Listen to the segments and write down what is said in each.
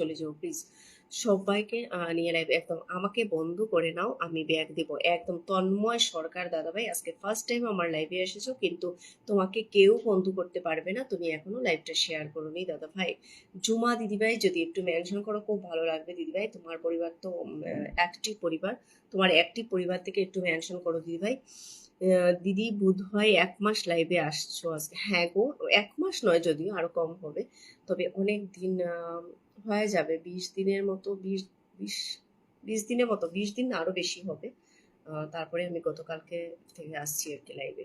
চলে যাও প্লিজ। সবাইকে নিয়ে লাইভ একদম আমাকে বন্ধ করে নাও, আমি ব্যাগ দিব একদম। তন্ময় সরকার দাদাভাই, আজকে ফার্স্ট টাইম আমার লাইভে এসেছো, কিন্তু তোমাকে কেউ বন্ধ করতে পারবে না, তুমি এখনো লাইভটা শেয়ার করোনি দাদাভাই। জুমা দিদিভাই যদি একটু মেনশন করো খুব ভালো লাগবে দিদিভাই, তোমার পরিবার তো অ্যাক্টিভ পরিবার, তোমার অ্যাক্টিভ পরিবার থেকে একটু মেনশন করো দিদিভাই। দিদি বোধ হয় 1 মাস লাইভে আসছো আজকে, হ্যাঁ গো 1 মাস নয়, যদিও আরো কম হবে, তবে অনেক দিন হয়ে যাবে, 20 দিনের মতো, 20 দিনের মতো, 20 দিন না আরো বেশি হবে। তারপরে আমি গতকালকে থেকে আসছি আর কি লাইভে।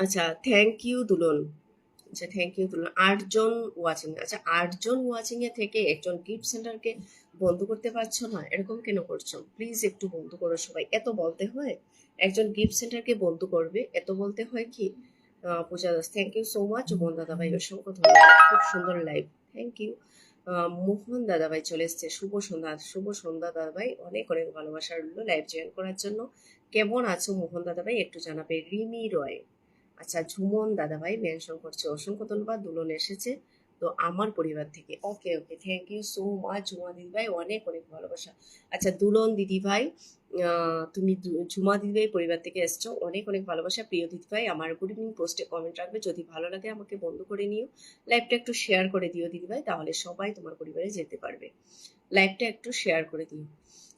আচ্ছা থ্যাংক ইউ দুলন। আচ্ছা থ্যাংক ইউ দুলন। 8 জন ওয়াচিং, আচ্ছা 8 জন ওয়াচিং এ থেকে একজন গিফট সেন্টারকে বন্ধ করতে পারছো না, এরকম কেন করছো? প্লিজ একটু বন্ধ করো সবাই, এত বলতে হয়? একজন গিফট সেন্টারকে বন্ধ করবে, এত বলতে হয় কি? Puja Das thank you so much. Mohan দাদাভাই অসংখ্য ধন্যবাদ, খুব সুন্দর লাইভ, থ্যাংক ইউ। মোহন দাদাভাই চলে এসছে, শুভ সন্ধ্যা। শুভ সন্ধ্যা দাদাভাই, অনেক অনেক ভালোবাসা রইলো লাইভ জয়েন করার জন্য। কেমন আছো মোহন দাদাভাই একটু জানাবে। রিমি রয়, আচ্ছা ঝুমন দাদাভাই মেনশন করছে, অসংখ্য ধন্যবাদ। দুলন এসেছে তো আমার পরিবার থেকে, okay okay thank you so much Jhuma দিদিভাই, অনেক অনেক ভালোবাসা। আচ্ছা দুলন দিদিভাই, তুমি ঝুমা দিদিভাই পরিবার থেকে এসছো, অনেক অনেক ভালোবাসা। প্রিয় দিদিভাই আমার গুড ইভিনিং পোস্টে কমেন্ট রাখবে, যদি ভালো লাগে আমাকে বন্ধ করে নিও, লাইভটা একটু শেয়ার করে দিও দিদিভাই, তাহলে সবাই তোমার পরিবারে যেতে পারবে। লাইভটা একটু শেয়ার করে দিও।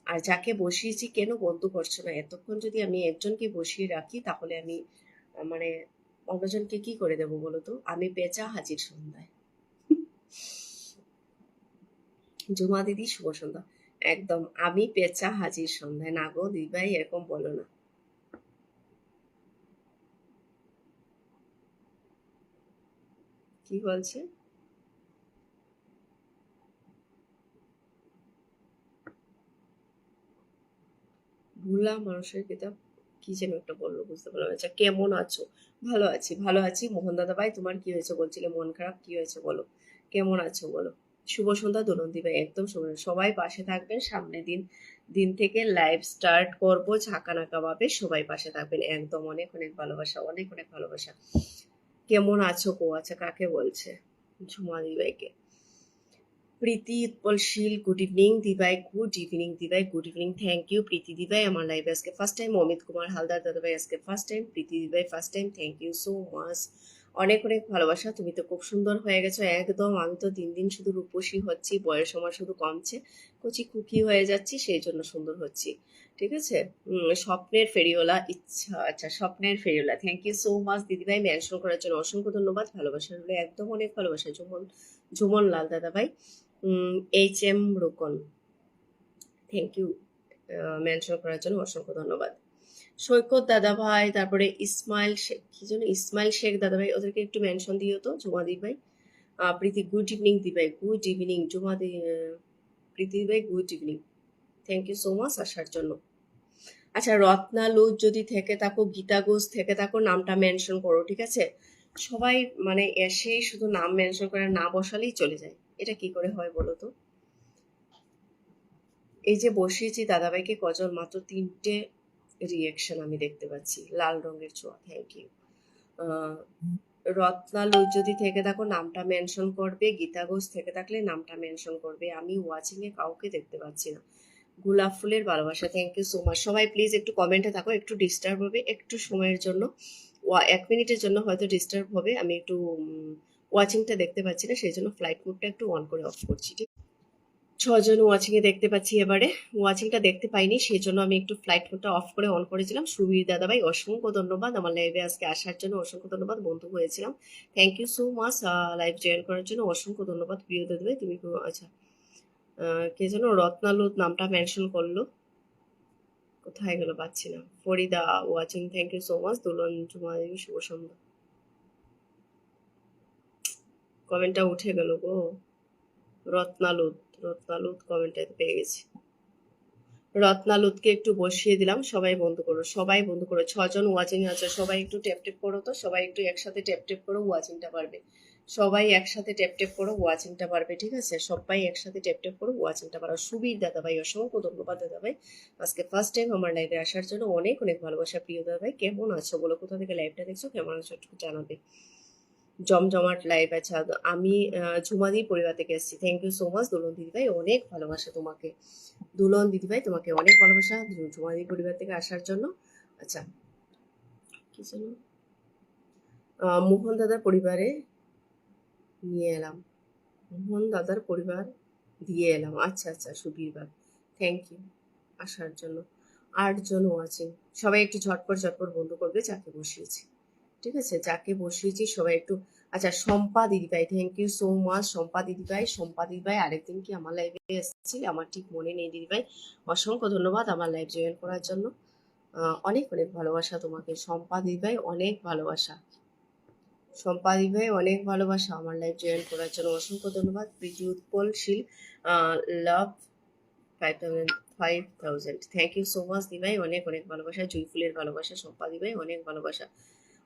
আর যাকে বসিয়েছি কেন বন্ধ করছো না? এতক্ষণ যদি আমি একজনকে বসিয়ে রাখি তাহলে আমি মানে অন্যজনকে কি করে দেবো বলো তো? আমি পেঁচা হাজির সন্ধ্যায়। জুমা দিদি শুভ সন্ধ্যা। একদম আমি পেঁচা হাজির সন্ধ্যায়, না গো দিদিভাই এরকম বলো না। কি বলছে? ভুলা মানুষের কিতাব, কি যেন একটা বললো, বুঝতে পারলাম না। আচ্ছা কেমন আছো? ভালো আছি ভালো আছি। মোহন দাদা ভাই তোমার কি হয়েছে বলছিলে, মন খারাপ, কি হয়েছে বলো, কেমন আছো বলো। শুভ সন্ধ্যা দোলন্দি ভাই, একদম শুভ। সবাই পাশে থাকবেন, সামনে দিন দিন থেকে লাইভ স্টার্ট করবো ঝাঁকানাকা ভাবে, সবাই পাশে থাকবেন একদম। অনেক অনেক ভালোবাসা, অনেক অনেক ভালোবাসা। কেমন আছো কো, আচ্ছা কাকে বলছে? ঝুমা দিদিভাইকে। প্রীতি উৎপলশীল গুড ইভিনিং দিভাই, গুড ইভিনিং দিভাই, good evening. Thank you Priti দিভাই, আমার লাইভে আজকে ফার্স্ট টাইম। অমিত কুমার হালদার দাদাভাই আজকে ফার্স্ট টাইম, প্রীতি দিভাই first time, thank you so much. অনেক অনেক ভালোবাসা, তুমি তো খুব সুন্দর হয়ে গেছো একদম। আমি তো দিন দিন শুধু রূপসী হচ্ছি, বয়স আমার শুধু কমছে, কচি খুকি হয়ে যাচ্ছি, সেই জন্য সুন্দর হচ্ছি, ঠিক আছে। স্বপ্নের ফেরিওলা, ইচ্ছা, আচ্ছা স্বপ্নের ফেরিওলা, থ্যাংক ইউ সো মাচ দিদিভাই মেনশন করার জন্য, অসংখ্য ধন্যবাদ। ভালোবাসা হলো একদম, অনেক ভালোবাসা। ঝুমন, ঝুমন লাল দাদাভাই, HM Rokon, thank you mention করার জন্য, অসংখ্য ধন্যবাদ। সৈকত দাদা ভাই, তারপরে ইসমাইল শেখ, কি যেন ইসমাইল শেখ দাদা ভাই, ওদেরকে একটু মেনশন দিও তো। জুমা দি ভাই, প্রীতি গুড ইভিনিং দি ভাই, গুড ইভিনিং। জুমা দি, প্রীতি দি ভাই good evening, thank you so much আসার জন্য। আচ্ছা রত্নালু যদি থেকে থাকো, গীতা ঘোষ থেকে থাকো, নামটা মেনশন করো, ঠিক আছে। সবাই মানে এসেই শুধু নাম মেনশন করে না বসালেই চলে যায়, এটা কি করে হয় বলো তো? এই যে বসিয়েছি দাদাভাইকে, কজন মাত্র 3টে রিয়েকশন আমি দেখতে পাচ্ছি। লাল রঙের ছোঁয়া, থ্যাংক ইউ। রত্নালু যদি থেকে থাকো নামটা মেনশন করবে, গীতা ঘোষ থেকে থাকলে নামটা মেনশন করবে। আমি ওয়াচিং এ কাউকে দেখতে পাচ্ছি না। গোলাপ ফুলের ভালোবাসা, থ্যাংক ইউ সো মাচ। সবাই প্লিজ একটু কমেন্টে থাকো, একটু ডিস্টার্ব হবে একটু সময়ের জন্য, 1 মিনিটের জন্য হয়তো ডিস্টার্ব হবে। আমি একটু ওয়াচিংটা দেখতে পাচ্ছি না, সেই জন্য ফ্লাইট মোডটা একটু অন করে অফ করছি, ঠিক। 6 জন ওয়াচিং এ দেখতে পাচ্ছি, এবারে ওয়াচিংটা দেখতে পাইনি, সেই জন্য আমি একটু ফ্লাইট মোডটা অফ করে অন করেছিলাম। সুবীর দাদাভাই অসংখ্য ধন্যবাদ আমার লাইভে আজকে আসার জন্য, অসংখ্য ধন্যবাদ। বন্ধু হয়েছিলাম, thank you so much live join করার জন্য, অসংখ্য ধন্যবাদ। প্রিয় দাদাভাই তুমি আচ্ছা কে যেন রত্নালু নামটা মেনশন করলো, কোথায় গেল পাচ্ছি না। Farida watching, thank you so much. Dulan Juma Debi শুভ সন্ধ্যা, কমেন্টটা উঠে গেল গো। রত্নালুত, রত্নালুত কমেন্টটা পেয়ে গেছি। রত্নালুতকে একটু বসিয়ে দিলাম, সবাই বন্ধ করো, সবাই বন্ধ করো। 6 জন ওয়াচিং আছে, সবাই একটু ট্যাপ ট্যাপ করো তো, সবাই একটু একসাথে ট্যাপ ট্যাপ করো, ওয়াচিংটা পারবে। সবাই একসাথে ট্যাপ ট্যাপ করো, ওয়াচিংটা পারবে, ঠিক আছে। সবাই একসাথে ট্যাপ ট্যাপ করো, ওয়াচিংটা পারো। সুবীর দাদা ভাই অসংখ্য ধন্যবাদ দাদা ভাই, আজকে ফার্স্ট টাইম আমার লাইভে আসার জন্য, অনেক অনেক ভালোবাসা। প্রিয় দাদা ভাই কেমন আছো বলো, কোথা থেকে লাইভটা দেখছো, কেমন আছো একটু জানাবে। জমজমাট লাইভ। আচ্ছা, আমি ঝুমাদির পরিবার থেকে এসেছি। থ্যাংক ইউ সো মাচ দুলন দিদিভাই, অনেক ভালোবাসা তোমাকে। দুলন দিদিভাই তোমাকে অনেক ভালোবাসা ঝুমাদির পরিবার থেকে আসার জন্য। আচ্ছা, কি ছিল? মোহন দাদার পরিবারে নিয়ে এলাম, মোহন দাদার পরিবার দিয়ে এলাম। আচ্ছা আচ্ছা, সুবীর বাগ, থ্যাংক ইউ আসার জন্য। 8 জন ওয়াচিং, সবাই একটু ঝটপট ঝটপট বন্ধ করবে যাকে বসিয়েছি, ঠিক আছে? যাকে বসিয়েছি সবাই একটু। আচ্ছা, শম্পা দিদিভাই, thank you so much Shampa দিদিভাই। শম্পা দিদিভাই আরেকদিন কি আমার লাইভে এসেছি, আমার ঠিক মনে নেই দিদিভাই। অসংখ্য ধন্যবাদ আমার লাইভ জয়েন করার জন্য। অনেক অনেক ভালোবাসা তোমাকে শম্পা দিদিভাই, অনেক ভালোবাসা। শম্পা দিদিভাই অনেক ভালোবাসা আমার লাইভ জয়েন করার জন্য, অসংখ্য ধন্যবাদ। প্রীতি উৎপলশীল লাভ 5000, থ্যাংক ইউ সো মাচ দিভাই, অনেক অনেক ভালোবাসা। জুইফুলের ভালোবাসা, শম্পা দিভাই অনেক ভালোবাসা।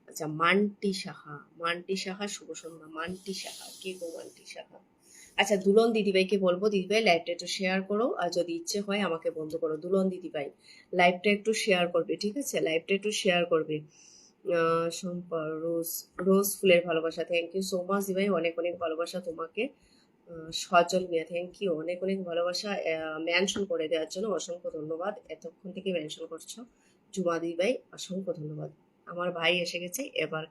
আচ্ছা, মান্টি সাহা, মান্টি সাহা শুভ সন্ধ্যা। মান্টি সাহা কে গো? মান্টি সাহা। আচ্ছা, দুলন দিদিভাইকে বলবো দিদিভাই লাইভটা একটু শেয়ার করো, আর যদি ইচ্ছে হয় আমাকে বন্ধ করো। দুলন দিদিভাই লাইভটা একটু শেয়ার করবে, ঠিক আছে? লাইভটা একটু শেয়ার করবে। শম্পা রোজ, রোজ ফুলের ভালোবাসা, থ্যাংক ইউ সো মাচ দিভাই, অনেক অনেক ভালোবাসা তোমাকে। সজল মিয়া, থ্যাংক ইউ, অনেক অনেক ভালোবাসা মেনশন করে দেওয়ার জন্য অসংখ্য ধন্যবাদ। এতক্ষণ থেকে মেনশন করছো জুমাদি ভাই, অসংখ্য ধন্যবাদ। আমার ভাই এসে গেছে, এবার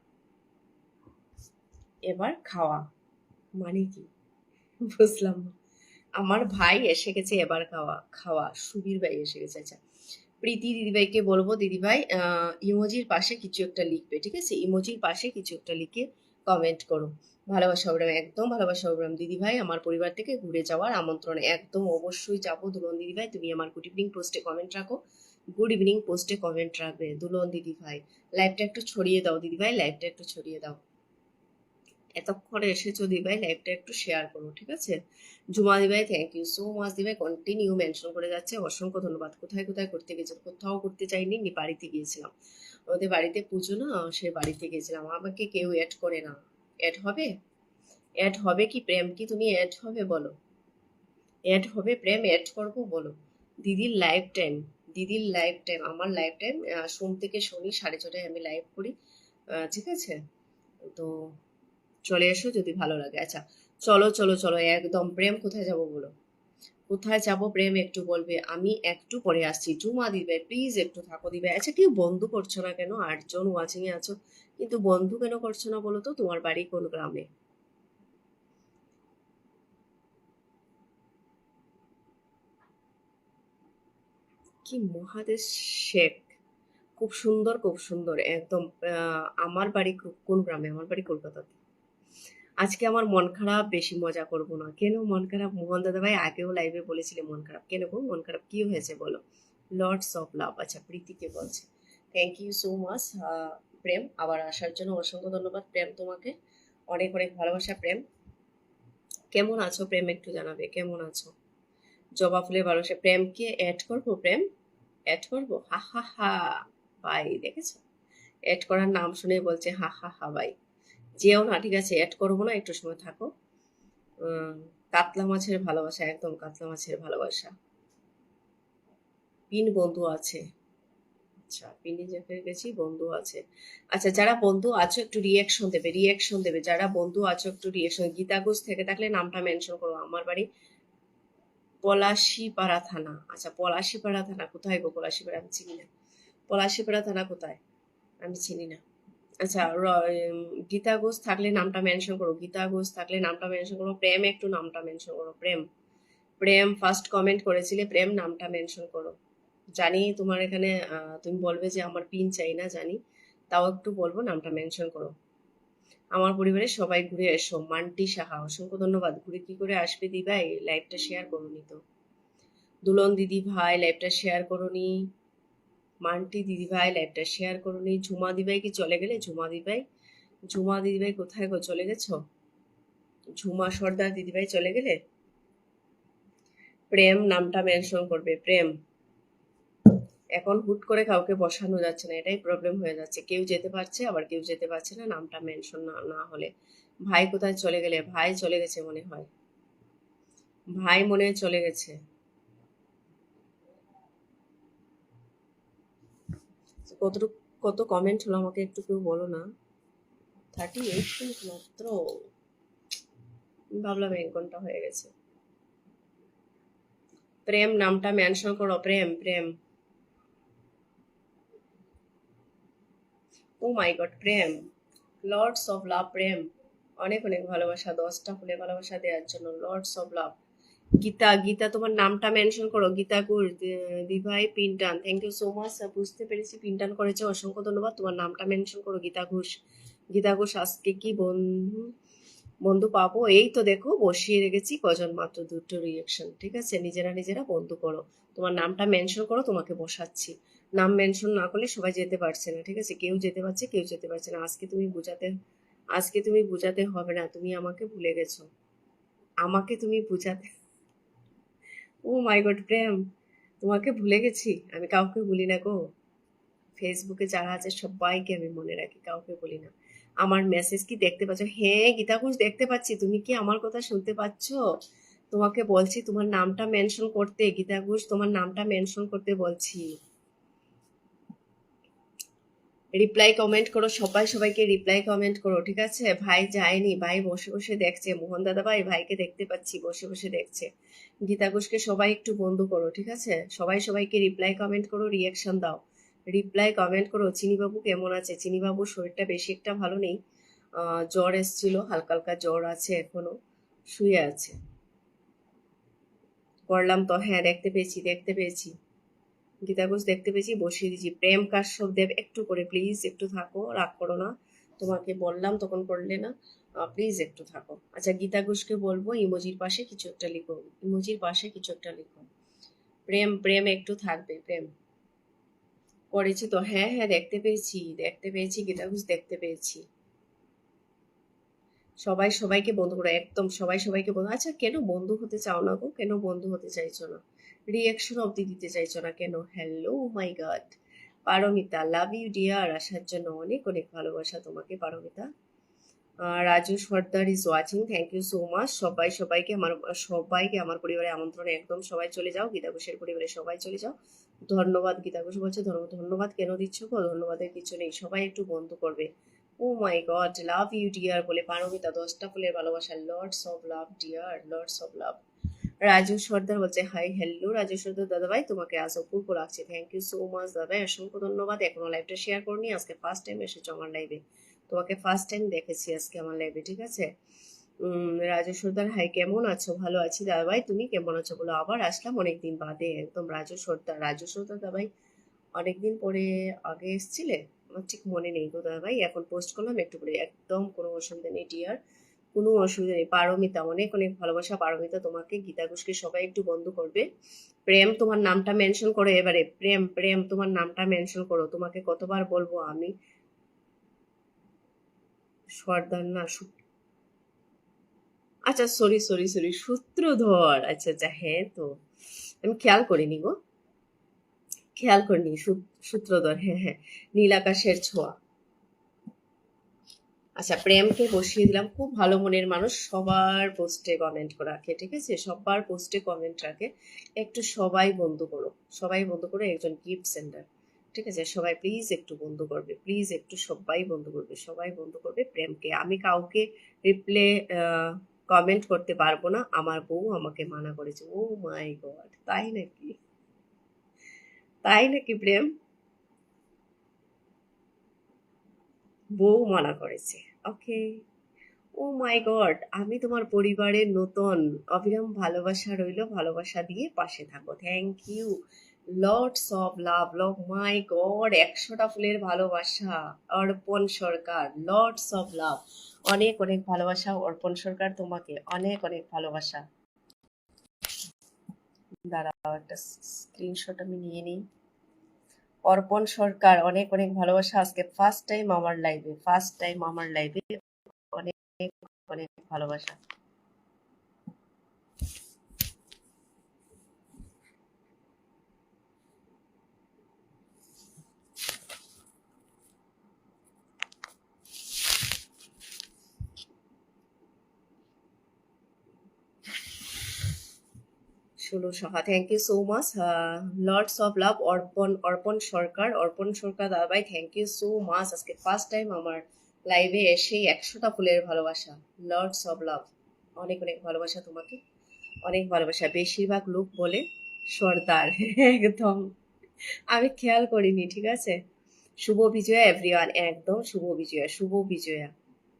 এবার খাওয়া মানে কি বুঝলাম না। আমার ভাই এসে গেছে, এবার খাওয়া খাওয়া। সুবীর ভাই এসে গেছে। আচ্ছা, প্রীতি দিদিভাইকে বলবো দিদিভাই ইমোজির পাশে কিছু একটা লিখবে, ঠিক আছে? ইমোজির পাশে কিছু একটা লিখে কমেন্ট করো। ভালোবাসা অবিরাম, একদম ভালোবাসা অবিরাম দিদিভাই। আমার পরিবার থেকে ঘুরে যাওয়ার আমন্ত্রণ, একদম অবশ্যই যাবো। দুলন দিদিভাই তুমি আমার গুড ইভিনিং পোস্টে কমেন্ট রাখো, গুড ইভিনিং পোস্টে কমেন্ট রাখবে দুলন দিদিভাই। লাইভটা একটু ছড়িয়ে দাও দিদিভাই, লাইভটা একটু ছড়িয়ে দাও। এতক্ষণে এসেছো দিদিভাই, লাইভটা একটু শেয়ার করো, ঠিক আছে? জুমা দিদিভাই, থ্যাংক ইউ সো মাচ দিদিভাই, কন্টিনিউ মেনশন করে যাচ্ছে, অসংখ্য ধন্যবাদ। কোথায় কোথায় করতে গেছেন? কোথাও করতে চাইনি, বাড়িতে গিয়েছিলাম, ওদের বাড়িতে পুজো না, সে বাড়িতে গিয়েছিলাম। আমাকে কেউ অ্যাড করে না। অ্যাড হবে? অ্যাড হবে কি প্রেম? কি তুমি অ্যাড হবে বলো? অ্যাড হবে প্রেম? অ্যাড করবো বলো? দিদির লাইফ টাইম, দিদির লাইফ টাইম, আমার লাইফ টাইম সোম থেকে শনি 6:30 আমি লাইভ করি, ঠিক আছে? তো চলে এসো যদি ভালো লাগে। আচ্ছা, চলো চলো চলো একদম। প্রেম কোথায় যাব বলো? কোথায় যাব প্রেম একটু বলবে? আমি একটু পরে আসছি। জুমা দিবে, প্লিজ একটু থাকো দিবে। আচ্ছা, কেউ বন্ধু করছো না কেন? 8 জন ওয়াচিং এ আছো, কিন্তু বন্ধু কেন করছো না বলো তো? তোমার বাড়ি কোন গ্রামে? কি মহাদেশ শেখ, খুব সুন্দর খুব সুন্দর একদম। আমার বাড়ি কোন গ্রামে? আমার বাড়ি কলকাতাতে। আজকে আমার মন খারাপ, বেশি মজা করব না। কেন মন খারাপ? মোহন দাদা ভাই আগেও লাইভে বলেছিলে মন খারাপ। কেন গো মন খারাপ, কি হয়েছে বলো? লর্ডস অফ লাভ, আচ্ছা প্রীতিকে বলছে। থ্যাংক ইউ সো মাচ প্রেম, আবার আসার জন্য অসংখ্য ধন্যবাদ প্রেম তোমাকে, অনেক অনেক ভালোবাসা প্রেম। কেমন আছো প্রেম একটু জানাবে, কেমন আছো? জবা ফুলের ভালোবাসা। প্রেমকে অ্যাড করবো? প্রেম অ্যাড করবো? হা হা হা ভাই, দেখেছো? অ্যাড করার নাম শুনে বলছে হা হা হা ভাই। যেও না, ঠিক আছে? অ্যাড করবো না, একটু সময় থাকো। কাতলা মাছের ভালোবাসা, একদম কাতলা মাছের ভালোবাসা। পিন বন্ধু আছে, আচ্ছা পিনে যেতে গেছি, বন্ধু আছে। আচ্ছা, যারা বন্ধু আছো একটু রিয়াকশন দেবে, রিয়াকশন দেবে। যারা বন্ধু আছো একটু রিয়াকশন। গীতাগোজ থেকে থাকলে নামটা মেনশন করো। আমার বাড়ি পলাশীপাড়া থানা। আচ্ছা, পলাশীপাড়া থানা কোথায় গো? পলাশীপাড়া আমি চিনি না। পলাশীপাড়া থানা কোথায়? আমি চিনি না। আচ্ছা, গীতা ঘোষ থাকলে নামটা মেনশন করো, গীতা ঘোষ থাকলে নামটা মেনশন করো। প্রেম একটু নামটা মেনশন করো। প্রেম, প্রেম ফার্স্ট কমেন্ট করেছিলে, প্রেম নামটা মেনশন করো। জানি তোমার এখানে তুমি বলবে যে আমার পিন চাই না, জানি, তাও একটু বলবো নামটা মেনশন করো। আমার পরিবারের সবাই ঘুরে এসো। মান্টি সাহা, অসংখ্য ধন্যবাদ। ঘুরে কি করে আসবে দিভাই? লাইভটা শেয়ার করোনি তো। দুলন দিদি ভাই লাইভটা শেয়ার করোনি। মান্টি দিদি ভাই লাইভটা শেয়ার করোনি। ঝুমা দিভাই কি চলে গেলে? ঝুমা দিভাই, ঝুমা দিদিভাই কোথায় গো? চলে গেছো? ঝুমা সর্দার দিদিভাই চলে গেলে? প্রেম নামটা মেনশন করবে। প্রেম, এখন হুট করে কাউকে বসানো যাচ্ছে না, এটাই প্রবলেম হয়ে যাচ্ছে। কেউ যেতে পারছে, আবার কেউ যেতে পারছে না নামটা মেনশন না না হলে। ভাই কোথায় চলে গেলে? ভাই চলে গেছে মনে হয়, ভাই মনে হয় চলে গেছে। কতটুকু, কত কমেন্ট হলো আমাকে একটু কেউ বলো না। 38 মিনিট মাত্র, আমি ভাবলাম 1 ঘন্টা হয়ে গেছে। প্রেম নামটা মেনশন করো, Prem Prem. Oh my god, Prem, lords of love, Prem অনেক অনেক ভালোবাসা, 10টা ফুলে ভালোবাসা দেওয়ার জন্য, lords of love. Gita, Gita তোমার নামটা মেনশন করো, গীতা গুর, দিভাই Pintan, thank you so much, বুঝতে পেরেছি পিন্টান করেছে, অসংখ্য ধন্যবাদ। তোমার নামটা মেনশন করো, গীতা ঘোষ। গীতা ঘোষ, আজকে কি বন্ধু বন্ধু পাবো? এই তো দেখো বসিয়ে রেখেছি, কজন মাত্র 2টো রিয়েকশন, ঠিক আছে, নিজেরা নিজেরা বন্ধু করো, তোমার নামটা মেনশন করো, তোমাকে বসাচ্ছি। নাম মেনশন না করলে সবাই যেতে পারছে না, ঠিক আছে, কেউ যেতে পারছে কেউ যেতে পারছে না। আজকে তুমি বুঝাতে হবে না, তুমি আমাকে ভুলে গেছো, আমাকে তুমি বুঝাতে। ও মাই গড, প্রেম, তোমাকে ভুলে গেছি, আমি কাউকে ভুলি না গো। ফেসবুকে যারা আছে সবাইকে আমি মনে রাখি, কাউকে বলি না। আমার মেসেজ কি দেখতে পাচ্ছ? হ্যাঁ গীতা ঘোষ, দেখতে পাচ্ছি। তুমি কি আমার কথা শুনতে পাচ্ছ? তোমাকে বলছি তোমার নামটা মেনশন করতে, গীতা ঘোষ, তোমার নামটা মেনশন করতে বলছি। রিপ্লাই কমেন্ট করো, সবাই সবাইকে রিপ্লাই কমেন্ট করো, ঠিক আছে। ভাই যায়নি, ভাই বসে বসে দেখছে, মোহন দাদা ভাই ভাইকে দেখতে পাচ্ছি বসে বসে দেখছে। গীতা ঘোষকে সবাই একটু বন্ধু করো, ঠিক আছে, সবাই সবাইকে রিপ্লাই কমেন্ট করো, রিয়াকশন দাও, রিপ্লাই কমেন্ট করো। চিনিবাবু কেমন আছে? চিনিবাবুর শরীরটা বেশি একটা ভালো নেই, জ্বর এসছিল, হালকা হালকা জ্বর আছে এখনো, শুয়ে আছে। করলাম তো, হ্যাঁ দেখতে পেয়েছি দেখতে পেয়েছি, গীতা ঘোষ দেখতে পেয়েছি, বসিয়ে দিয়েছি। প্রেম কাশ্যপ দেব, একটু করে প্লিজ একটু থাকো, রাগ করো না, তোমাকে বললাম তখন করলে না, প্লিজ একটু থাকো। আচ্ছা গীতা ঘোষকে বলবো ইমোজির পাশে কিছু একটা লিখো, ইমোজির পাশে কিছু একটা লিখো। প্রেম প্রেম একটু থাকবে, প্রেম করেছি তো, হ্যাঁ হ্যাঁ দেখতে পেয়েছি দেখতে পেয়েছি, গীতা ঘোষ দেখতে পেয়েছি। সবাই সবাইকে বন্ধু করো, একদম সবাই সবাইকে বন্ধু। আচ্ছা কেন বন্ধু হতে চাও না গো? কেন বন্ধু হতে চাইছো না? রিয়াকশন অব্দি দিতে চাইছো না কেন? Hello my god, Paramita, love you dear, আসার জন্য অনেক অনেক ভালোবাসা তোমাকে Paramita. Raju Sardar is watching, thank you so much. সবাইকে আমার পরিবারে আমন্ত্রণ, একদম সবাই চলে যাও, গীতা ঘোষের পরিবারে সবাই চলে যাও। ধন্যবাদ, গীতা ঘোষ বলছে ধন্যবাদ। ধন্যবাদ কেন দিচ্ছ গো? ধন্যবাদের কিছু নেই, সবাই একটু বন্ধু করবে। Oh my god, love you dear বলে পারমিতা 10টা ফুলের ভালোবাসা, lords of love dear, lords of love. Raju Sardar বলছে হাই হ্যালো, রাজু সর্দার দাদাভাই তোমাকে আজ অপূর্ব লাগছে, থ্যাংক ইউ সো মাচ দাদাভাই, অসংখ্য ধন্যবাদ। এখনো লাইভটা শেয়ার করনি, আজকে ফার্স্ট টাইম এসেছো আমার লাইভে, তোমাকে ফার্স্ট টাইম দেখেছি আজকে আমার লাইভে, ঠিক আছে। রাজু সর্দার হাই, কেমন আছো? ভালো আছি দাদাভাই, তুমি কেমন আছো বলো? আবার আসলাম অনেকদিন বাদে, একদম রাজু সর্দার দাদাভাই, অনেকদিন পরে আগে এসছিলে, আমার ঠিক মনে নেই গো দাদাভাই, এখন পোস্ট করলাম একটু পরে, একদম কোনো অসুবিধা নেই ডিয়ার, কোনো অসুবিধা নেই। পারমিতা, অনেক অনেক ভালোবাসা পারমিতা তোমাকে, গীতা ঘোষকে সবাই একটু বন্ধ করবে। প্রেম তোমার নামটা মেনশন করো এবারে, প্রেম প্রেম তোমার নামটা মেনশন করো, তোমাকে কতবার বলবো আমি। সর্দার না, আচ্ছা সরি সরি সরি, সূত্রধর, আচ্ছা আচ্ছা, হ্যাঁ তো আমি খেয়াল করিনি গো, খেয়াল করিনি, সূত্রধর, হ্যাঁ হ্যাঁ, নীল আকাশের ছোঁয়া। আচ্ছা প্রেমকে বসিয়ে দিলাম, খুব ভালো মনের মানুষ, সবার পোস্টে কমেন্ট করে রাখে, ঠিক আছে, সবার পোস্টে কমেন্ট রাখে, একটু সবাই বন্ধু করো, সবাই বন্ধু করো, একজন গিফট সেন্ডার, ঠিক আছে, সবাই প্লিজ একটু বন্ধু করবে, প্লিজ একটু সবাই বন্ধু করবে, সবাই বন্ধু করবে প্রেমকে। আমি কাউকে রিপ্লে কমেন্ট করতে পারবো না, আমার বউ আমাকে মানা করেছে। ও মাই গড, তাই নাকি? তাই নাকি প্রেম? বউ মানা করেছে, ওকে। ও মাই গড, আমি তোমার পরিবারের নতুন, অবিরাম ভালোবাসা রইলো, ভালোবাসা দিয়ে পাশে থাকো, thank you, lords of love, love my god, 100টা ফুলের ভালোবাসা। অর্পণ সরকার, লর্ডস অফ লাভ, অনেক অনেক ভালোবাসা অর্পণ সরকার, তোমাকে অনেক অনেক ভালোবাসা। দাঁড়াও একটা স্ক্রিনশট আমি নিয়ে নিই। অর্পণ সরকার, অনেক অনেক ভালোবাসা, আজকে ফার্স্ট টাইম আমার লাইভে, ফার্স্ট টাইম আমার লাইভে, অনেক অনেক ভালোবাসা। ষোলো Saha, thank you so much, lords of love, Arpan Sarkar, Arpan Sarkar দাদাভাই, থ্যাংক ইউ সো মাচ, আজকে ফার্স্ট টাইম আমার লাইভে এসেই 100টা ফুলের ভালোবাসা, লর্ডস অফ লাভ। অনেক অনেক ভালোবাসা তোমাকে, অনেক ভালোবাসা। বেশিরভাগ লোক বলে সর্দার। একদম আমি খেয়াল করিনি, ঠিক আছে। শুভ বিজয়া এভরিওয়ান, একদম শুভ বিজয়া, শুভ বিজয়া,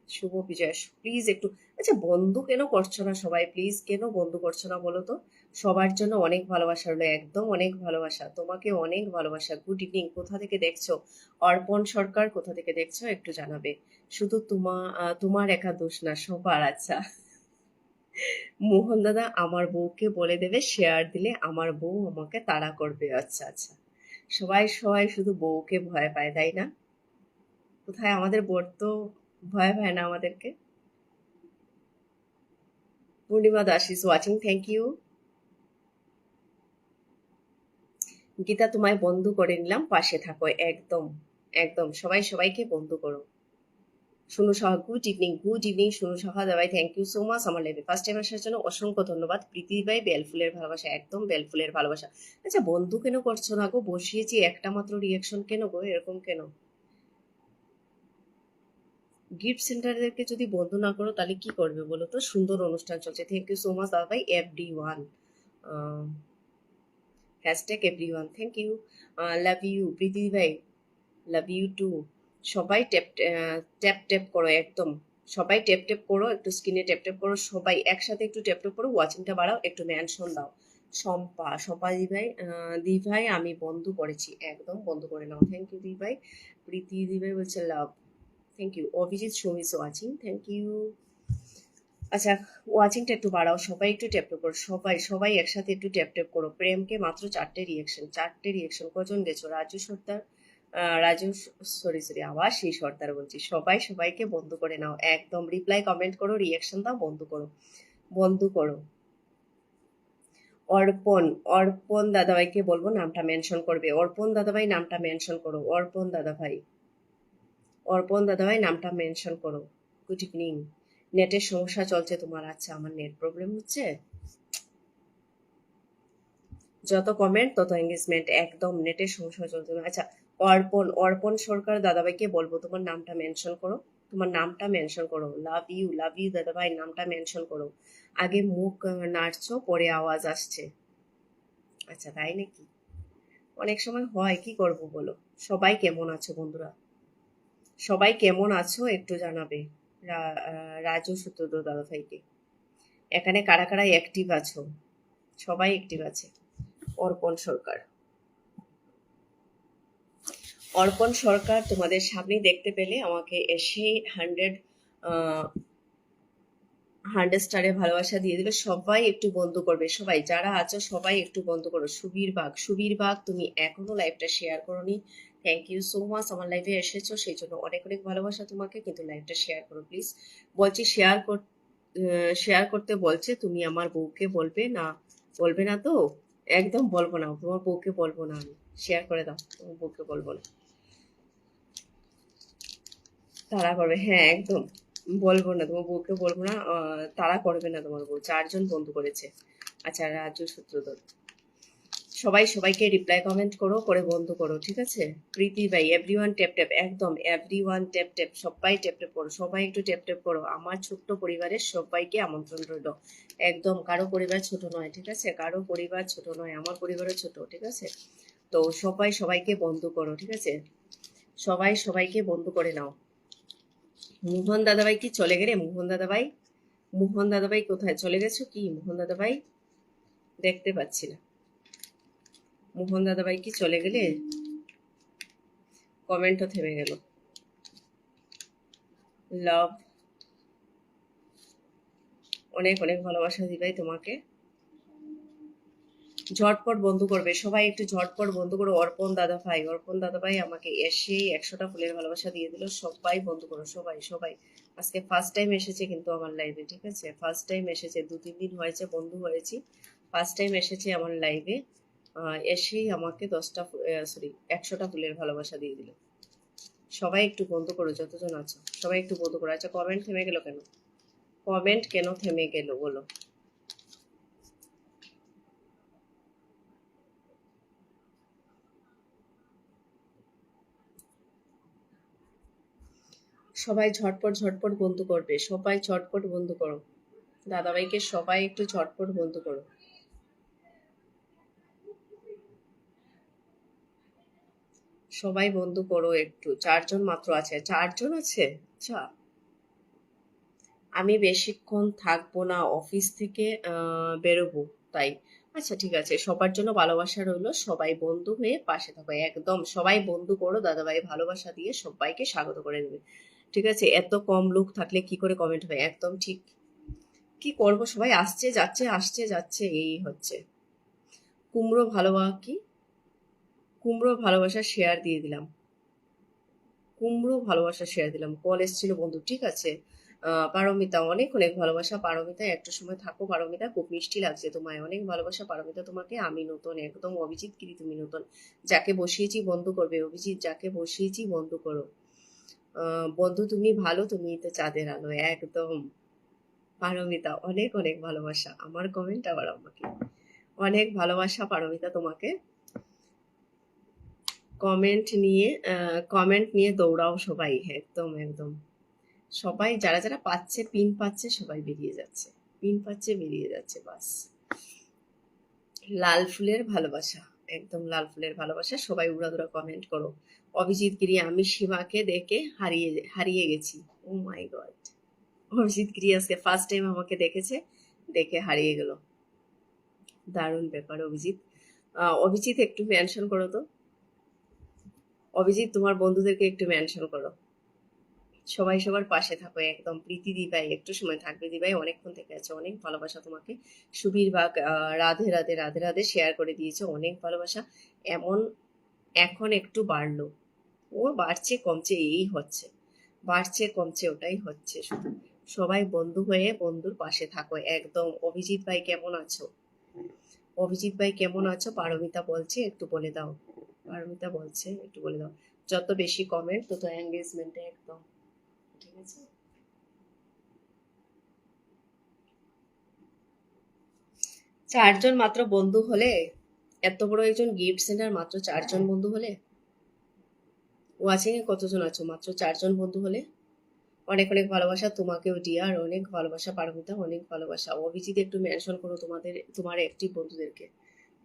শুভ বিজয়া। প্লিজ একটু, আচ্ছা বন্ধু কেন করছো না সবাই, প্লিজ কেন বন্ধু করছো না বলো তো। সবার জন্য অনেক ভালোবাসা হলো, একদম অনেক ভালোবাসা তোমাকে, অনেক ভালোবাসা। গুড ইভিনিং, কোথা থেকে দেখছো? অর্পণ সরকার কোথা থেকে দেখছো একটু জানাবে। শুধু তোমার একা দোষ না, সবার। আচ্ছা, মোহন দাদা আমার বউকে বলে দেবে শেয়ার দিলে আমার বউ আমাকে তাড়া করবে। আচ্ছা আচ্ছা, সবাই সবাই শুধু বউকে ভয় পায়, তাই না? কোথায় আমাদের বর তো ভয় পায় না আমাদেরকে। Purnima Das is watching, thank you. Gita তোমায় বন্ধু করে নিলাম, পাশে থাকো। একদম একদম, সবাই সবাইকে বন্ধু করো। Sonu Saha, good evening, good evening Sonu Saha দাবাই, থ্যাংক ইউ সো মাচ আমার লাইফে ফার্স্ট টাইম আসার জন্য অসংখ্য ধন্যবাদ। প্রীতি ভাই বেলফুলের ভালোবাসা, একদম বেলফুলের ভালোবাসা। আচ্ছা বন্ধু কেন করছো না গো, বসিয়েছি একটা মাত্র রিয়াকশন, কেন গো এরকম কেন? গিফট সেন্টারদেরকে যদি বন্ধ না করো তাহলে কি করবে বলো তো। সুন্দর অনুষ্ঠান চলছে, থ্যাংক ইউ সো মাচ দাদা ভাই। FD1 hashtag everyone, thank you. Love you Priti ভাই, লাভ ইউ টু। সবাই ট্যাপ ট্যাপ ট্যাপ করো, একদম সবাই ট্যাপ ট্যাপ করো, একটু স্ক্রিনে ট্যাপ ট্যাপ করো সবাই একসাথে, একটু ট্যাপ ট্যাপ করো, ওয়াচিংটা বাড়াও, একটু মেনশন দাও। শম্পা, শম্পা দি ভাই, দি ভাই আমি বন্ধ করেছি, একদম বন্ধ করে নাও, থ্যাংক ইউ দি ভাই। প্রীতি দি ভাই বলছে love, thank you. Abhijit Shaw is watching, thank you. আচ্ছা, ওয়াচিংটা একটু বাড়াও, সবাই একটু ট্যাপ ট্যাপ করো, সবাই সবাই একসাথে একটু ট্যাপ ট্যাপ করো। প্রেমকে মাত্র 4টে রিয়েকশন, 4টে রিয়েকশন, কজন গেছো? রাজু সর্দার, রাজু, সরি সরি, আবার সেই সর্দার বলছি। সবাই সবাইকে বন্ধ করে নাও, একদম রিপ্লাই কমেন্ট করো, রিয়েকশন দাও, বন্ধ করো, বন্ধ করো। অর্পণ, অর্পণ দাদাভাইকে বলবো নামটা মেনশন করবে। অর্পণ দাদাভাই নামটা মেনশন করো, অর্পণ দাদাভাই, অর্পণ দাদাভাই নামটা মেনশন করো। Good evening. নেটের সমস্যা চলছে তোমার? আচ্ছা, আমার নেট প্রবলেম হচ্ছে। যত কমেন্ট তত এঙ্গেজমেন্ট, একদম নেটের সমস্যা চলছে না। আচ্ছা, অর্পণ, অর্পণ সরকার দাদাভাইকে বলবো তোমার নামটা মেনশন করো, তোমার নামটা মেনশন করো। লাভ ইউ দাদাভাই, নামটা মেনশন করো। আগে মুখ নাড়ছো, পরে আওয়াজ আসছে। আচ্ছা তাই নাকি? অনেক সময় হয়, কি করব বলো। সবাই কেমন আছো বন্ধুরা? সবাই কেমন আছো একটু জানাবে। রাজু সূত্রধর দাদাভাইকে। এখানে কারা কারা অ্যাক্টিভ আছো? সবাই অ্যাক্টিভ আছে। অর্পণ সরকার, অর্পণ সরকার তোমাদের সামনে দেখতে পেলে আমাকে এসে 100 স্টারে ভালোবাসা দিয়ে দিল। সবাই একটু বন্ধ করবে, সবাই যারা আছো সবাই একটু বন্ধ করো। সুবীর বাগ, সুবীর বাগ তুমি এখনো লাইভটা শেয়ার করোনি, থ্যাংক ইউ সো মাচ। আমার লাইভে এসেছো সেই জন্য অনেক অনেক ভালোবাসা তোমাকে, কিন্তু লাইভটা শেয়ার করো প্লিজ। বলছি শেয়ার করতে বলছে, তুমি আমার বউকে বলবে না, বলবে না তো? একদম বলবো না, তোমার বউকে বলবো না আমি। শেয়ার করে দাও, তোমার বউকে বলবো না। তাড়া করবে, হ্যাঁ একদম বলবো না, তোমার বউকে বলবো না। তাড়া করবে না তোমার বউ, 4জন বন্ধু করেছে। আচ্ছা, রাজু সূত্রধর, সবাই সবাইকে রিপ্লাই কমেন্ট করো, করে বন্ধ করো, ঠিক আছে। প্রীতি ভাই, এভরিওয়ান ট্যাপ ট্যাপ, একদম এভরিওয়ান ট্যাপ ট্যাপ, সবাই ট্যাপ ট্যাপ করো, সবাই একটু ট্যাপ ট্যাপ করো। আমার ছোট্ট পরিবারের সবাইকে আমন্ত্রণ রইল, একদম কারো পরিবার ছোট নয়, ঠিক আছে, কারো পরিবার ছোট নয়, আমার পরিবারও ছোট, ঠিক আছে। তো সবাই সবাইকে বন্ধ করো, ঠিক আছে, সবাই সবাইকে বন্ধ করে নাও। মোহন দাদাভাই কি চলে গেলে? মোহন দাদাভাই, মোহন দাদাভাই কোথায় চলে গেছো কি? মোহন দাদাভাই দেখতে পাচ্ছি না। মোহন দাদাভাই কি চলে গেলে? কমেন্টও থেমে গেল। লাভ, অনেক অনেক ভালোবাসা দিভাই তোমাকে। ঝটপট বন্ধ করবে সবাই, একটু ঝটপট বন্ধ করো। অর্পণ দাদা ভাই, অর্পণ দাদা ভাই আমাকে এসেই 100টা ফুলের ভালোবাসা দিয়ে দিল। সবাই বন্ধ করো, সবাই সবাই। আজকে ফার্স্ট টাইম এসেছে কিন্তু আমার লাইভে, ঠিক আছে, ফার্স্ট টাইম এসেছে, 2-3 দিন হয়েছে বন্ধু হয়েছি, ফার্স্ট টাইম এসেছে আমার লাইভে। এসেই আমাকে 100টা ফুলের ভালোবাসা দিয়ে দিল। সবাই একটু বন্ধ করো, যতজন আছো সবাই একটু বন্ধ করো। আচ্ছা, কমেন্ট থেমে গেল কেন? কমেন্ট কেন থেমে গেল বলো। সবাই ঝটপট ঝটপট বন্ধু করবে, সবাই ঝটপট বন্ধু করো দাদাভাইকে, সবাই একটু ঝটপট বন্ধু করো। সবাই বন্ধু করো একটু, 4 জন মাত্র আছে, 4 জন আছে। আচ্ছা, আমি বেশিক্ষণ থাকবো না, অফিস থেকে বেরোবো, তাই। আচ্ছা ঠিক আছে, সবার জন্য ভালোবাসা রইলো, সবাই বন্ধু হয়ে পাশে থাকো একদম, সবাই বন্ধু করো, দাদাভাই ভালোবাসা দিয়ে সবাইকে স্বাগত করে দেবে। ঠিক আছে, এত কম লোক থাকলে কি করে কমেন্ট হয়, একদম ঠিক। কি করব, সবাই আসছে যাচ্ছে আসছে যাচ্ছে, এই হচ্ছে। কুমড়ো ভালোবাসা কি, কুমড়ো ভালোবাসা শেয়ার দিয়ে দিলাম, কুমড়ো ভালোবাসা শেয়ার দিলাম, কল এসেছিল বন্ধু, ঠিক আছে। পারমিতা, অনেক অনেক ভালোবাসা পারমিতা, একটু সময় থাকো পারমিতা, খুব মিষ্টি লাগছে তোমায়, অনেক ভালোবাসা পারমিতা তোমাকে। আমি নতুন একদম, অভিজিৎ গিরি তুমি নতুন, যাকে বসিয়েছি বন্ধু করবে, অভিজিৎ যাকে বসিয়েছি বন্ধু করো। বন্ধু তুমি ভালো, তুমি তো চাঁদের আলো, একদম। পারমিতা, অনেক অনেক ভালোবাসা, আমার কমেন্ট আবার আমাকে, অনেক ভালোবাসা পারমিতা তোমাকে। কমেন্ট নিয়ে দৌড়াও সবাই, একদম একদম। সবাই যারা যারা পাচ্ছে, পিন পাচ্ছে, সবাই বেরিয়ে যাচ্ছে, পিন পাচ্ছে বেরিয়ে যাচ্ছে, বাস। লাল ফুলের ভালোবাসা, একদম লাল ফুলের ভালোবাসা, সবাই উড়াদুরা কমেন্ট করো। অভিজিৎ গিরি, আমি সীমাকে দেখে হারিয়ে হারিয়ে গেছি, ও মাই গড। অভিজিৎ গিরি আজকে ফার্স্ট টাইম আমাকে দেখেছে, দেখে হারিয়ে গেল, দারুণ ব্যাপার অভিজিৎ। অভিজিৎ একটু মেনশন করো তো, অভিজিৎ তোমার বন্ধুদেরকে একটু মেনশন করো। সবাই সবার পাশে থাকো একদম। প্রীতি দিভাই, একটু সময় থাকবে দিভাই, অনেকক্ষণ থেকে আছে, অনেক ভালোবাসা তোমাকে। সুবীর বাগ, রাধে রাধে রাধে রাধে শেয়ার করে দিয়েছে, অনেক ভালোবাসা। এমন, এখন একটু বাড়লো, ও বাড়ছে কমছে এই হচ্ছে, বাড়ছে কমছে ওটাই হচ্ছে শুধু। সবাই বন্ধু হয়ে বন্ধুর পাশে থাকো একদম। অভিজিৎ ভাই কেমন আছো, অভিজিৎ ভাই কেমন আছো, পারমিতা বলছে একটু বলে দাও, পারমিতা বলছে একটু বলে দাও। যত বেশি কমেন্ট তত এঙ্গেজমেন্টে, একদম ঠিক আছে। 4 জন মাত্র বন্ধু হলে, এত বড় একজন গিফট সেন্টার, মাত্র 4 জন বন্ধু হলে। ওয়াচিং এ কতজন আছো, মাত্র 4 জন বন্ধু হলে। অনেক অনেক ভালোবাসা তোমাকেও ডিয়ার, অনেক ভালোবাসা পারমিতা, অনেক ভালোবাসা। অভিজিৎ একটু মেনশন করো তোমার অ্যাক্টিভ বন্ধুদেরকে,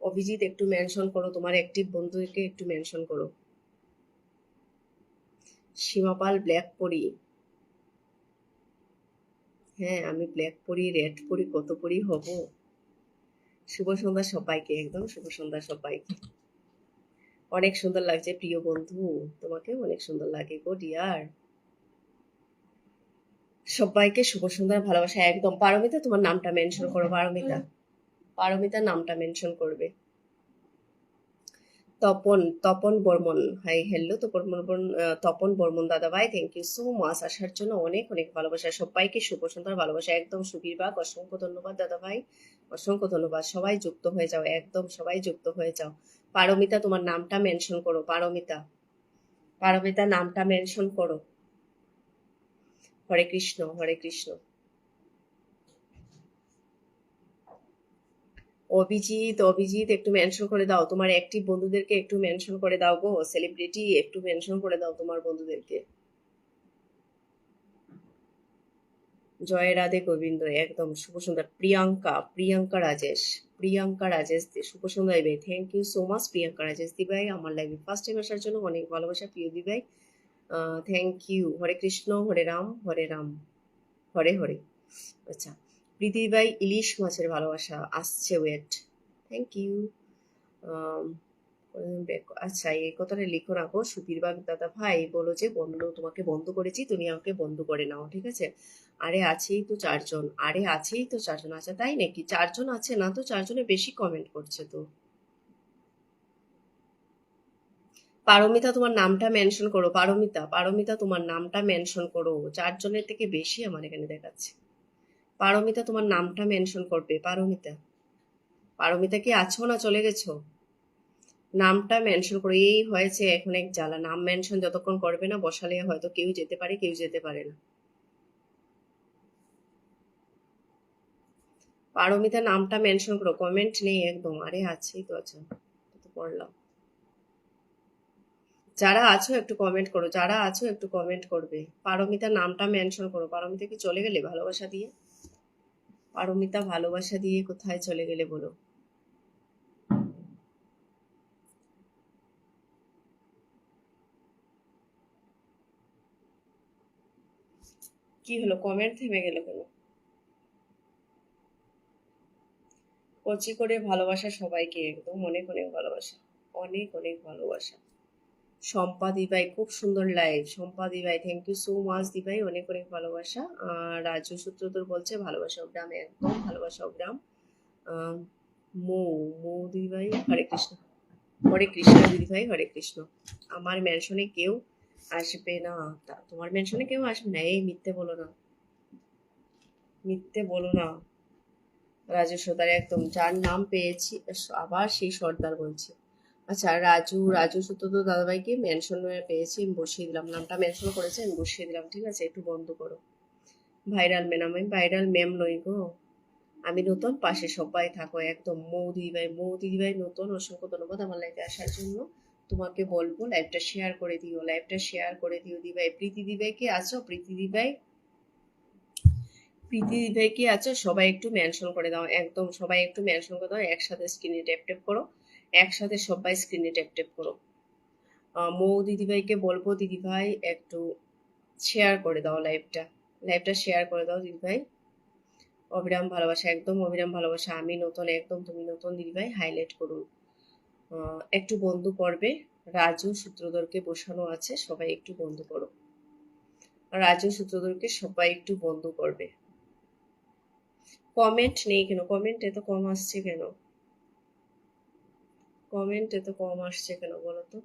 অভিজিৎ একটু মেনশন করো তোমার অ্যাক্টিভ বন্ধুদেরকে, একটু মেনশন করো। সীমাপাল, ব্ল্যাক পরি, হ্যাঁ আমি ব্ল্যাক পরি, রেড পরি, কত পরি হব। শুভ সন্ধ্যা সবাইকে, একদম শুভ সন্ধ্যা সবাইকে। অনেক সুন্দর লাগছে প্রিয় বন্ধু, তোমাকে অনেক সুন্দর লাগে গো ডিয়ার। সবাইকে শুভ সন্ধ্যার ভালোবাসা, একদম। পারমিতা তোমার নামটা মেনশন করো, পারমিতা, পারমিতার নামটা মেনশন করবে। তপন, তপন বর্মন, হাই হ্যালো তপন বর্মন, তপন বর্মন দাদা ভাই, থ্যাংক ইউ সো মাচ আসার জন্য, অনেক অনেক ভালোবাসা সবাইকে, শুভ সন্ধ্যার ভালোবাসা একদম। সুবীর বাগ, অসংখ্য ধন্যবাদ দাদা ভাই, অসংখ্য ধন্যবাদ। সবাই যুক্ত হয়ে যাও একদম, সবাই যুক্ত হয়ে যাও। পারমিতা তোমার নামটা মেনশন করো, পারমিতা, পারমিতা নামটা মেনশন করো। হরে কৃষ্ণ হরে কৃষ্ণ। অভিজিৎ, অভিজিৎ একটু মেনশন করে দাও, তোমার অ্যাক্টিভ বন্ধুদেরকে একটু মেনশন করে দাও গো, সেলিব্রিটি একটু মেনশন করে দাও তোমার বন্ধুদেরকে। জয় রাধে গোবিন্দ, একদম শুভ সন্ধ্যা। প্রিয়াঙ্কা, প্রিয়াঙ্কা রাজেশ, প্রিয়াঙ্কা রাজেশ শুভ সন্ধ্যা দিবে, thank you so much Priyanka Rajesh দিভাই, আমার লাইভে ফার্স্ট টাইম আসার জন্য অনেক ভালোবাসা প্রিয় দিভাই, থ্যাংক ইউ। হরে কৃষ্ণ হরে রাম হরে রাম হরে হরে। আচ্ছা, প্রীতি ভাই, ইলিশ মাছের ভালোবাসা আসছে, ওয়েট, থ্যাংক ইউ। আচ্ছা, এই কথাটা লিখো রাখো। সুবীর বাগ দাদা ভাই বলো যে বন্ধু, তোমাকে বন্ধ করেছি, তুমি আমাকে বন্ধ করে নাও, ঠিক আছে। আরে আছেই তো 4 জন, আরে আছেই তো 4 জন, আচ্ছা তাই নাকি, 4 জন আছে না তো, 4 জনের বেশি কমেন্ট করছে তো। পারমিতা তোমার নামটা মেনশন করো, পারমিতা, পারমিতা তোমার নামটা মেনশন করো, 4 জনের থেকে বেশি আমার এখানে দেখাচ্ছে। পারমিতা তোমার নামটা মেনশন করবে, পারমিতা, পারমিতা কি আছো না চলে গেছো, নামটা মেনশন করো। এই হয়েছে এখন এক জ্বালা, নাম মেনশন যতক্ষণ করবে না বসালে হয়তো কেউ যেতে পারে, কেউ যেতে পারে না। পারমিতা নামটা মেনশন করো, কমেন্ট নেই একদম, আরে আছেই তো, আচ্ছা তো পড়লাম। যারা আছো একটু কমেন্ট করো, যারা আছো একটু কমেন্ট করবে। পারমিতার নামটা মেনশন করো। পারমিতা কি চলে গেলে ভালোবাসা দিয়ে? পারমিতা ভালোবাসা দিয়ে কোথায় চলে গেলে বলো? কি হলো, কমেন্ট থেমে গেল কেন? কচি করে ভালোবাসা সবাইকে, একদম অনেক অনেক ভালোবাসা, অনেক অনেক ভালোবাসা। শম্পা দিভাই খুব সুন্দর লাইভ। শম্পা দিভাই থ্যাংক ইউ সো মাচ দিভাই, অনেক অনেক ভালোবাসা। আর রাজু সূত্রধর বলছে ভালোবাসা অগ্রাম, একদম ভালোবাসা অগ্রাম। আহ, মৌ মৌ দিদিভাই হরে কৃষ্ণ। হরে কৃষ্ণ দিদিভাই, হরে কৃষ্ণ। আমার মেনশনে কেউ আসবে না। তোমার মেনশনে কেউ আসবে না, এই মিথ্যে বলো না, মিথ্যে বলো না। রাজু সর্দার একদম, যার নাম পেয়েছি আবার সেই সর্দার বলছি। আচ্ছা, রাজু সূত্রধর দাদাভাইকে মেনশন পেয়েছি, আমি বসিয়ে দিলাম, নামটা মেনশন করেছে আমি বসিয়ে দিলাম, ঠিক আছে? একটু বন্ধ করো। ভাইরাল ম্যাম, আমি ভাইরাল ম্যাম নই গো, আমি নতুন, পাশে সবাই থাকো একদম। মৌ দিদিভাই নতুন, অসংখ্য ধন্যবাদ আমার লাইফে আসার জন্য। তোমাকে বলবো লাইভটা শেয়ার করে দিও, লাইভটা শেয়ার করে দিও দিভাই। প্রীতি দিভাই কি আছো? প্রীতি দিভাই, প্রীতি দিভাই কি আছো? সবাই একটু মেনশন করে দাও, একদম সবাই একটু মেনশন করে দাও, একসাথে স্ক্রিনে ট্যাপ ট্যাপ করো, একসাথে সবাই স্ক্রিনে ট্যাপ ট্যাপ করো। মৌ দিদিভাইকে বলবো দিদিভাই একটু শেয়ার করে দাও লাইভটা, লাইভটা শেয়ার করে দাও দিদিভাই। অবিরাম ভালোবাসা, একদম অবিরাম ভালোবাসা, আমি নতুন একদম, তুমি নতুন দিদিভাই, হাইলাইট করুন। একটু বন্ধু করবে। রাজু সূত্রধরকে বসানো আছে, সবাই একটু বন্ধু করো। রাজু সূত্রধরকে সবাই একটু বন্ধু করবে। কমেন্ট নেই কেন? কমেন্ট এত কম আসছে কেন? কমেন্ট এত কম আসছে কেন বলো তো?